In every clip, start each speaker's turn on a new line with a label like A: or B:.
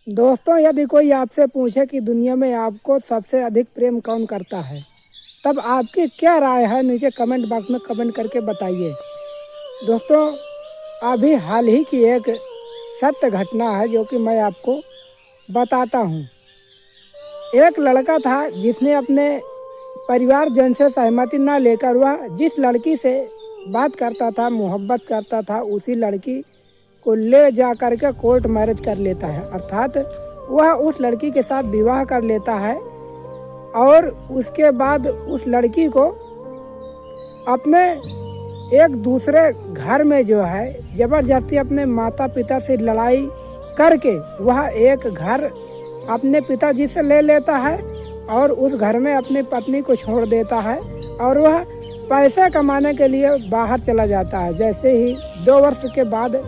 A: दोस्तों, यदि कोई आपसे पूछे कि दुनिया में आपको सबसे अधिक प्रेम कौन करता है, तब आपकी क्या राय है? नीचे कमेंट बॉक्स में कमेंट करके बताइए। दोस्तों, अभी हाल ही की एक सत्य घटना है जो कि मैं आपको बताता हूँ। एक लड़का था जिसने अपने परिवारजन से सहमति न लेकर वह जिस लड़की से बात करता था, मोहब्बत करता था, उसी लड़की को ले जा कर के कोर्ट मैरिज कर लेता है। अर्थात वह उस लड़की के साथ विवाह कर लेता है और उसके बाद उस लड़की को अपने एक दूसरे घर में जो है जबरदस्ती अपने माता पिता से लड़ाई करके वह एक घर अपने पिताजी से ले लेता है और उस घर में अपनी पत्नी को छोड़ देता है और वह पैसे कमाने के लिए बाहर चला जाता है। जैसे ही 2 वर्ष के बाद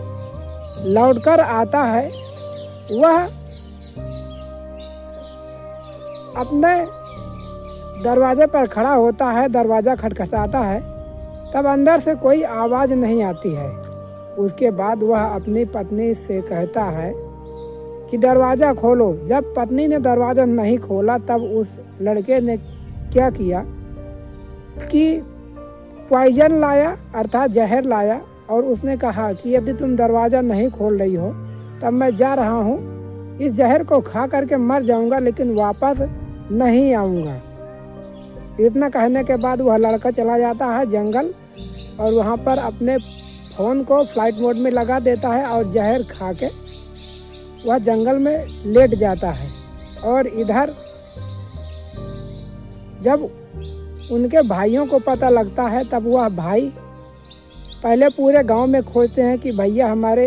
A: लौटकर आता है, वह अपने दरवाजे पर खड़ा होता है, दरवाज़ा खटखटाता है, तब अंदर से कोई आवाज़ नहीं आती है। उसके बाद वह अपनी पत्नी से कहता है कि दरवाज़ा खोलो। जब पत्नी ने दरवाज़ा नहीं खोला तब उस लड़के ने क्या किया कि पॉइजन लाया, अर्थात जहर लाया, और उसने कहा कि यदि तुम दरवाज़ा नहीं खोल रही हो तब मैं जा रहा हूँ, इस जहर को खा करके मर जाऊँगा लेकिन वापस नहीं आऊँगा। इतना कहने के बाद वह लड़का चला जाता है जंगल और वहाँ पर अपने फ़ोन को फ्लाइट मोड में लगा देता है और जहर खा के वह जंगल में लेट जाता है। और इधर जब उनके भाइयों को पता लगता है तब वह भाई पहले पूरे गांव में खोजते हैं कि भैया हमारे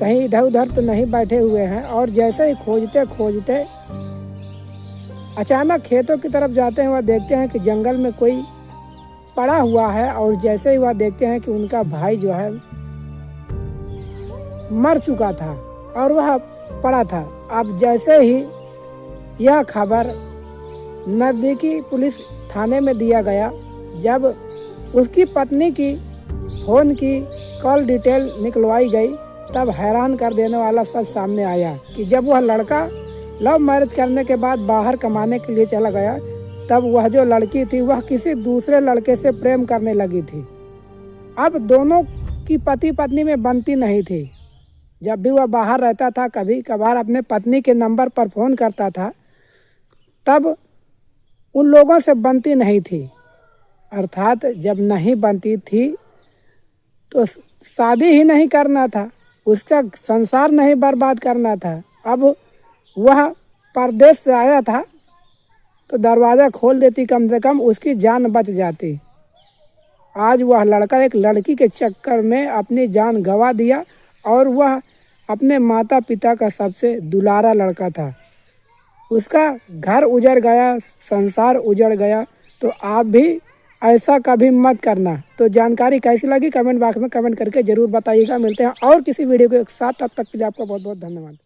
A: कहीं इधर उधर तो नहीं बैठे हुए हैं। और जैसे ही खोजते खोजते अचानक खेतों की तरफ जाते हैं, वह देखते हैं कि जंगल में कोई पड़ा हुआ है और जैसे ही वह देखते हैं कि उनका भाई जो है मर चुका था और वह पड़ा था। अब जैसे ही यह खबर नज़दीकी पुलिस थाने में दिया गया, जब उसकी पत्नी की फ़ोन की कॉल डिटेल निकलवाई गई तब हैरान कर देने वाला सच सामने आया कि जब वह लड़का लव मैरिज करने के बाद बाहर कमाने के लिए चला गया तब वह जो लड़की थी वह किसी दूसरे लड़के से प्रेम करने लगी थी। अब दोनों की पति पत्नी में बनती नहीं थी। जब भी वह बाहर रहता था, कभी कभार अपने पत्नी के नंबर पर फ़ोन करता था, तब उन लोगों से बनती नहीं थी। अर्थात जब नहीं बनती थी तो शादी ही नहीं करना था, उसका संसार नहीं बर्बाद करना था। अब वह परदेश से आया था तो दरवाज़ा खोल देती, कम से कम उसकी जान बच जाती। आज वह लड़का एक लड़की के चक्कर में अपनी जान गंवा दिया और वह अपने माता पिता का सबसे दुलारा लड़का था। उसका घर उजड़ गया, संसार उजड़ गया। तो आप भी ऐसा कभी मत करना। तो जानकारी कैसी लगी कमेंट बॉक्स में कमेंट करके ज़रूर बताइएगा। मिलते हैं और किसी वीडियो के साथ, तब तक के लिए आपका बहुत बहुत धन्यवाद।